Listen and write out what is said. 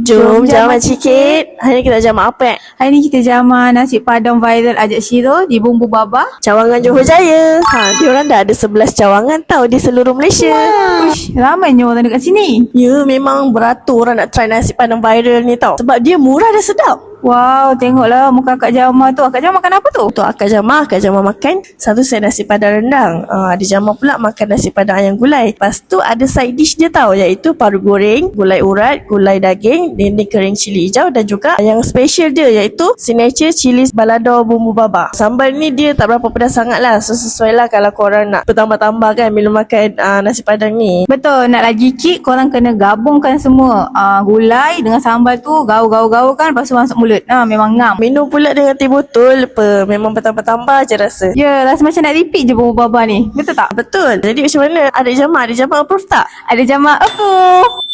Jom jamak sikit. Hari ni kita jamak apa? Hari ni kita jamak nasi padang viral ajak Syiro di Bumbu Baba. Cawangan Johor Jaya. Diorang dah ada 11 cawangan tau di seluruh Malaysia. Uish, ramainya orang dekat sini. Ya, memang beratur orang nak try nasi padang viral ni tau. Sebab dia murah dan sedap. Wow, tengoklah muka Kak Jamal tu. Kak Jamal makan apa tu? Untuk Akak Jamal makan satu set nasi padang rendang. Dia Jamal pula makan nasi padang ayam gulai. Lepas tu ada side dish dia tau, iaitu paru goreng, gulai urat, gulai daging, dendeng kering cili hijau dan juga yang special dia iaitu signature cili balado bumbu baba. Sambal ni dia tak berapa pedas sangat lah. So sesuai lah kalau korang nak bertambah-tambah kan bila makan nasi padang ni. Betul, nak lagi kick korang kena gabungkan semua gulai dengan sambal tu, gaul-gaul kan, lepas tu masuk mulut. Memang ngam. Minum pula dengan teh botol apa. Memang bertambah-tambah je rasa. Ya, rasa macam nak repeat je Bumbu Baba ni. Betul tak? Betul. Jadi macam mana? Adik Jamal approve tak? Ada Jamal approve.